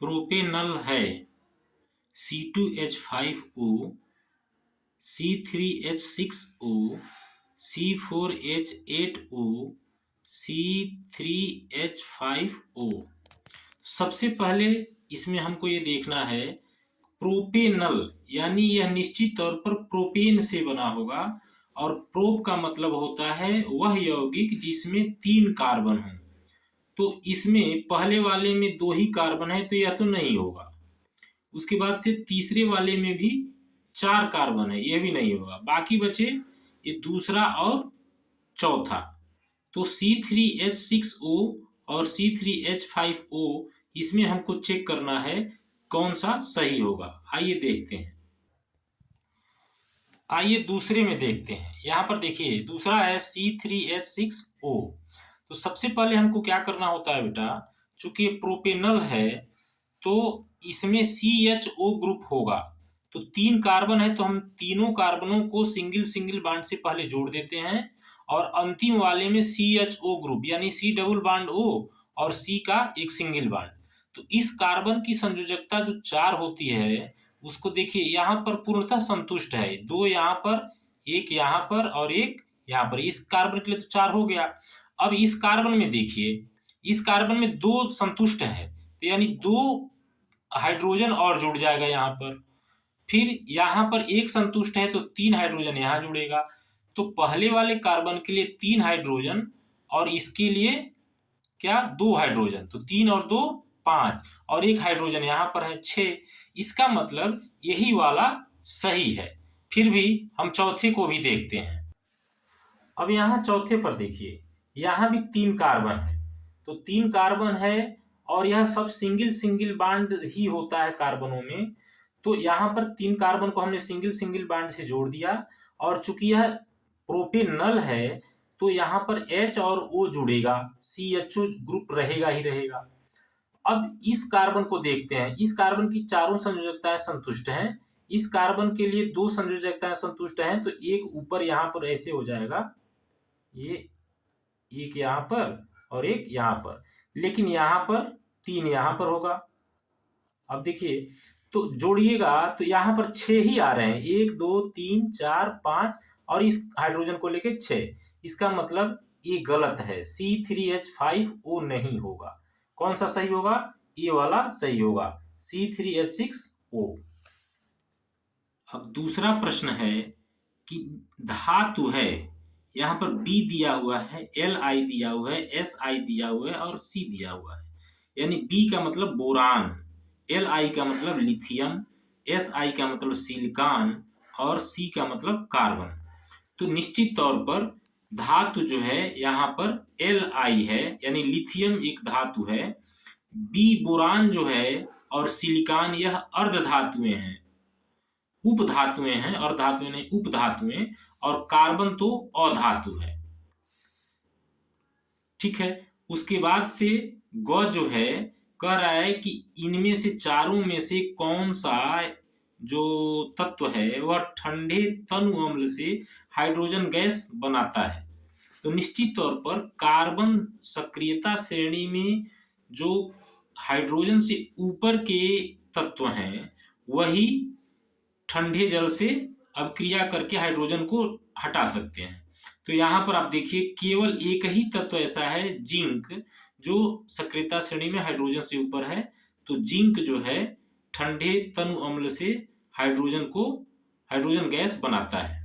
Propanal है C2H5O, C3H6O, C4H8O, C3H5O। सबसे पहले इसमें हमको ये देखना है प्रोपेनल, यानी यह निश्चित तौर पर प्रोपेन से बना होगा। और प्रोप का मतलब होता है वह यौगिक जिसमें 3 कार्बन हो। तो इसमें पहले वाले में 2 ही कार्बन है तो यह तो नहीं होगा। उसके बाद से तीसरे वाले में भी 4 कार्बन है, यह भी नहीं होगा। बाकी बचे ये दूसरा और चौथा। तो C3H6O और C3H5O इसमें हमको चेक करना है कौन सा सही होगा। आइए देखते हैं। आइए दूसरे में देखते हैं। यहाँ पर देखिए दूसरा है C3H6O। तो सबसे पहले हमको क्या करना होता है बेटा, चूंकि प्रोपेनल है तो इसमें CHO ग्रुप होगा। तो 3 कार्बन है तो हम तीनों कार्बनों को सिंगल सिंगल बॉन्ड से पहले जोड़ देते हैं और अंतिम वाले में CHO ग्रुप यानी C डबल बॉन्ड O और C का एक सिंगल बॉन्ड। तो इस कार्बन की संयोजकता जो 4 होती है उसको देखिए यहाँ पर पूर्णतः संतुष्ट है। 2 यहाँ पर, 1 यहाँ पर और 1 यहाँ पर। इस कार्बन के लिए तो 4 हो गया। अब इस कार्बन में देखिए, इस कार्बन में 2 संतुष्ट है तो यानी 2 हाइड्रोजन और जुड़ जाएगा यहाँ पर। फिर यहाँ पर 1 संतुष्ट है तो 3 हाइड्रोजन यहाँ जुड़ेगा। तो पहले वाले कार्बन के लिए 3 हाइड्रोजन और इसके लिए क्या 2 हाइड्रोजन। तो 3 और 2 5 और 1 हाइड्रोजन यहाँ पर है 6। इसका मतलब यही वाला सही है। फिर भी हम चौथे को भी देखते हैं। अब यहाँ चौथे पर देखिए, यहाँ भी 3 कार्बन है। तो 3 कार्बन है और यह सब सिंगल सिंगल बॉन्ड ही होता है कार्बनों में। तो यहाँ पर 3 कार्बन को हमने सिंगल सिंगल बॉन्ड से जोड़ दिया। और चूंकि यह प्रोपेनल है तो यहाँ पर H और O जुड़ेगा, CHO ग्रुप रहेगा ही रहेगा। अब इस कार्बन को देखते हैं। इस कार्बन की चारों संयोजकताएं संतुष्ट हैं। इस कार्बन के लिए 2 संयोजकताएं संतुष्ट हैं तो एक ऊपर यहाँ पर ऐसे हो जाएगा, ये एक यहाँ पर और एक यहाँ पर। लेकिन यहाँ पर 3 यहाँ पर होगा। अब देखिए तो जोड़िएगा तो यहाँ पर 6 ही आ रहे हैं, 1 2 3 4 5 और इस हाइड्रोजन को लेके 6। इसका मतलब ये गलत है, C3H5O नहीं होगा। कौन सा सही होगा? ये वाला सही होगा, C3H6O। अब दूसरा प्रश्न है कि धातु है, यहाँ पर B दिया हुआ है, Li दिया हुआ है, Si दिया हुआ है और C दिया हुआ है। यानी B का मतलब बोरान, Li का मतलब लिथियम, Si का मतलब सिलिकॉन और C का मतलब कार्बन। तो निश्चित तौर पर धातु जो है यहाँ पर Li है, यानी लिथियम एक धातु है। B बोरान जो है और सिलिकॉन यह अर्ध धातुएं हैं, उपधातुएं हैं, और धातुएं नहीं उपधातुएं। और कार्बन तो अधातु है। ठीक है। उसके बाद से ग जो है कह रहा है कि इनमें से चारों में से कौन सा जो तत्व है वह ठंडे तनु अम्ल से हाइड्रोजन गैस बनाता है। तो निश्चित तौर पर कार्बन सक्रियता श्रेणी में जो हाइड्रोजन से ऊपर के तत्व हैं वही ठंडे जल से अभिक्रिया करके हाइड्रोजन को हटा सकते हैं। तो यहाँ पर आप देखिए केवल एक ही तत्व ऐसा है जिंक, जो सक्रियता श्रेणी में हाइड्रोजन से ऊपर है। तो जिंक जो है ठंडे तनु अम्ल से हाइड्रोजन गैस बनाता है।